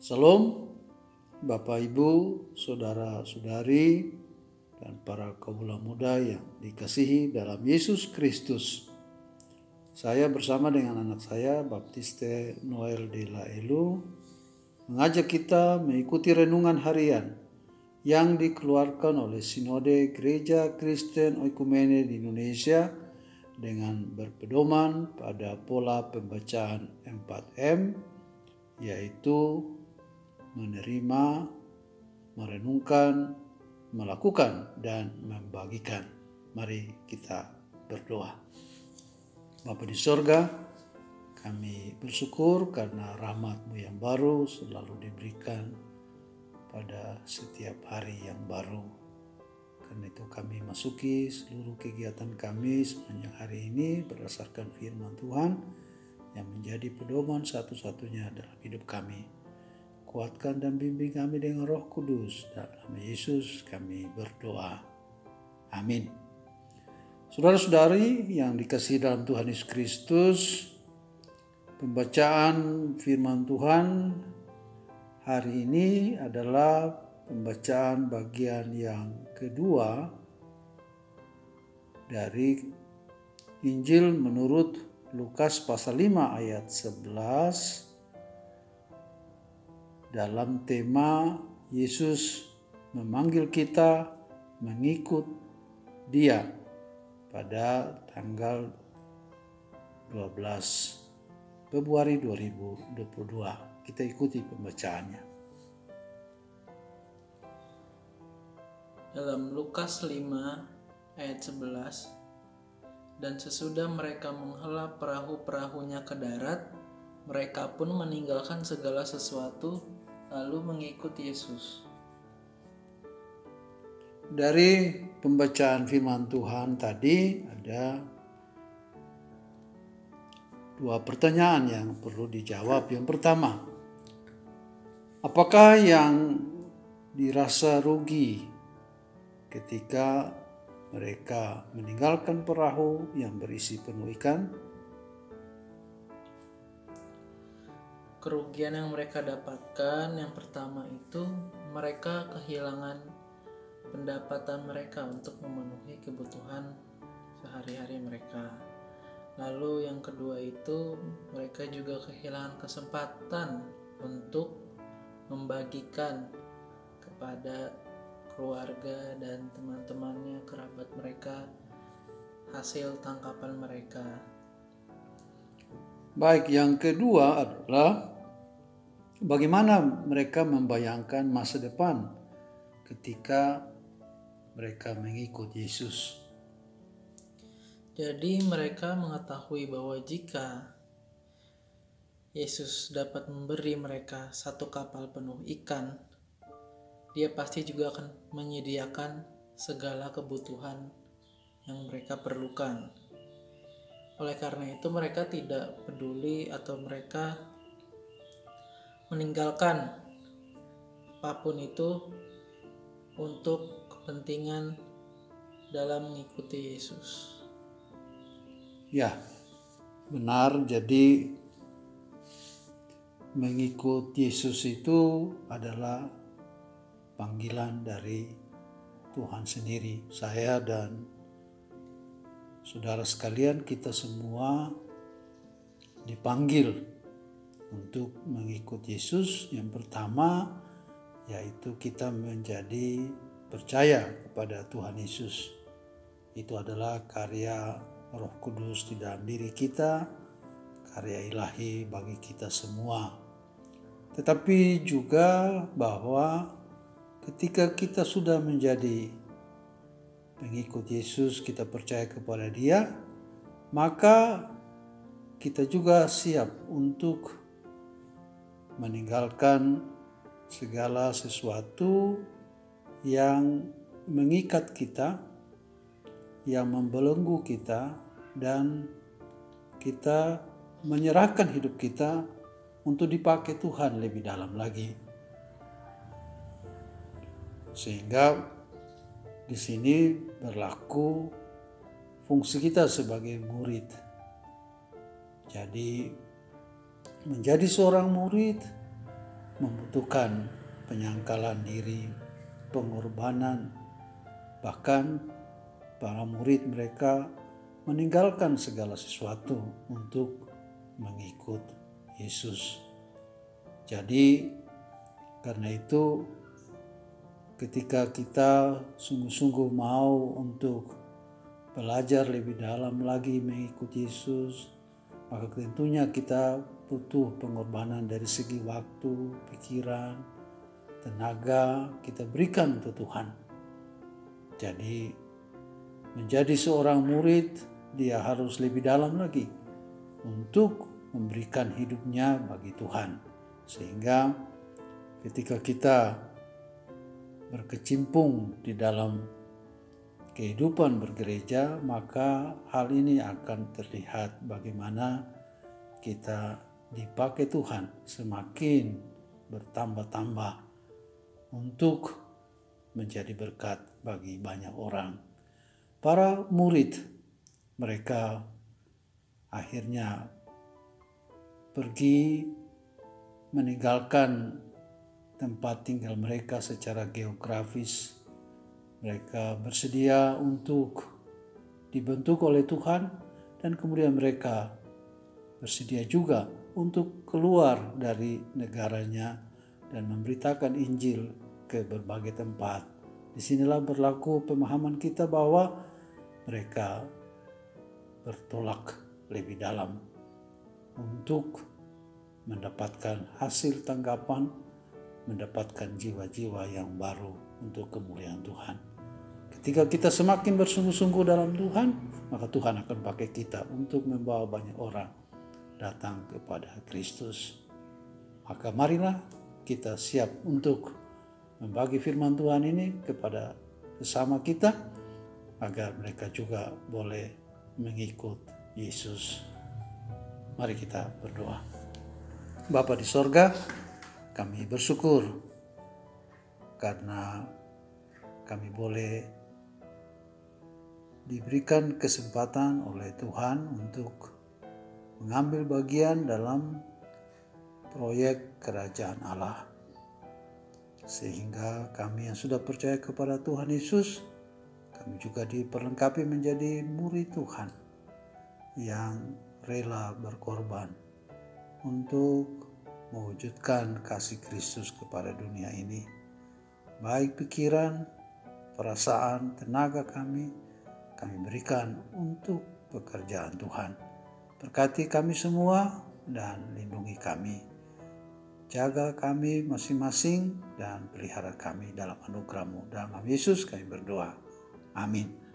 Salam Bapak Ibu, Saudara-saudari, dan para kaula muda yang dikasihi dalam Yesus Kristus. Saya bersama dengan anak saya, Baptiste Noel de la Elu, mengajak kita mengikuti renungan harian yang dikeluarkan oleh Sinode Gereja Kristen Oikumene di Indonesia dengan berpedoman pada pola pembacaan 4M, yaitu menerima, merenungkan, melakukan, dan membagikan. Mari kita berdoa. Bapa di sorga, kami bersyukur karena rahmat-Mu yang baru selalu diberikan pada setiap hari yang baru. Karena itu kami masuki seluruh kegiatan kami sepanjang hari ini berdasarkan firman Tuhan yang menjadi pedoman satu-satunya dalam hidup kami. Kuatkan dan bimbing kami dengan Roh Kudus. Dalam Yesus kami berdoa. Amin. Saudara-saudari yang dikasihi dalam Tuhan Yesus Kristus, pembacaan firman Tuhan hari ini adalah pembacaan bagian yang kedua dari Injil menurut Lukas pasal 5 ayat 11 dalam tema Yesus memanggil kita mengikut Dia pada tanggal 12 Februari 2022. Kita ikuti pembacaannya. Dalam Lukas 5 ayat 11, dan sesudah mereka menghela perahu-perahunya ke darat, mereka pun meninggalkan segala sesuatu lalu mengikut Yesus. Dari pembacaan firman Tuhan tadi ada dua pertanyaan yang perlu dijawab. Yang pertama, apakah yang dirasa rugi ketika mereka meninggalkan perahu yang berisi penuh ikan? Kerugian yang mereka dapatkan yang pertama itu mereka kehilangan pendapatan mereka untuk memenuhi kebutuhan sehari-hari mereka. Lalu yang kedua itu mereka juga kehilangan kesempatan untuk membagikan kepada keluarga dan teman-temannya, kerabat mereka, hasil tangkapan mereka. Baik, yang kedua adalah bagaimana mereka membayangkan masa depan ketika mereka mengikut Yesus. Jadi mereka mengetahui bahwa jika Yesus dapat memberi mereka satu kapal penuh ikan, Dia pasti juga akan menyediakan segala kebutuhan yang mereka perlukan. Oleh karena itu mereka tidak peduli atau mereka meninggalkan apapun itu untuk kepentingan dalam mengikuti Yesus. Ya, benar. Jadi mengikut Yesus itu adalah panggilan dari Tuhan sendiri. Saya dan saudara sekalian, kita semua dipanggil untuk mengikut Yesus. Yang pertama yaitu kita menjadi percaya kepada Tuhan Yesus. Itu adalah karya Roh Kudus di dalam diri kita, karya ilahi bagi kita semua. Tetapi juga bahwa ketika kita sudah menjadi pengikut Yesus, kita percaya kepada Dia, maka kita juga siap untuk meninggalkan segala sesuatu yang mengikat kita, yang membelenggu kita, dan kita menyerahkan hidup kita untuk dipakai Tuhan lebih dalam lagi. Sehingga di sini berlaku fungsi kita sebagai murid. Jadi menjadi seorang murid membutuhkan penyangkalan diri, pengorbanan. Bahkan para murid mereka meninggalkan segala sesuatu untuk mengikut Yesus. Jadi karena itu ketika kita sungguh-sungguh mau untuk belajar lebih dalam lagi mengikuti Yesus, maka tentunya kita butuh pengorbanan dari segi waktu, pikiran, tenaga kita berikan untuk Tuhan. Jadi menjadi seorang murid, dia harus lebih dalam lagi untuk memberikan hidupnya bagi Tuhan. Sehingga ketika kita berkecimpung di dalam kehidupan bergereja, maka hal ini akan terlihat bagaimana kita dipakai Tuhan semakin bertambah-tambah untuk menjadi berkat bagi banyak orang. Para murid mereka akhirnya pergi meninggalkan tempat tinggal mereka secara geografis. Mereka bersedia untuk dibentuk oleh Tuhan dan kemudian mereka bersedia juga untuk keluar dari negaranya dan memberitakan Injil ke berbagai tempat. Disinilah berlaku pemahaman kita bahwa mereka bertolak lebih dalam untuk mendapatkan hasil tanggapan, mendapatkan jiwa-jiwa yang baru untuk kemuliaan Tuhan. Ketika kita semakin bersungguh-sungguh dalam Tuhan, maka Tuhan akan pakai kita untuk membawa banyak orang datang kepada Kristus. Maka marilah kita siap untuk membagi firman Tuhan ini kepada sesama kita, agar mereka juga boleh mengikut Yesus. Mari kita berdoa. Bapa di sorga, kami bersyukur karena kami boleh diberikan kesempatan oleh Tuhan untuk mengambil bagian dalam proyek kerajaan Allah. Sehingga kami yang sudah percaya kepada Tuhan Yesus, kami juga diperlengkapi menjadi murid Tuhan yang rela berkorban untuk mewujudkan kasih Kristus kepada dunia ini. Baik pikiran, perasaan, tenaga kami berikan untuk pekerjaan Tuhan. Berkati kami semua dan lindungi kami. Jaga kami masing-masing dan pelihara kami dalam anugerah-Mu. Dalam nama Yesus kami berdoa. Amin.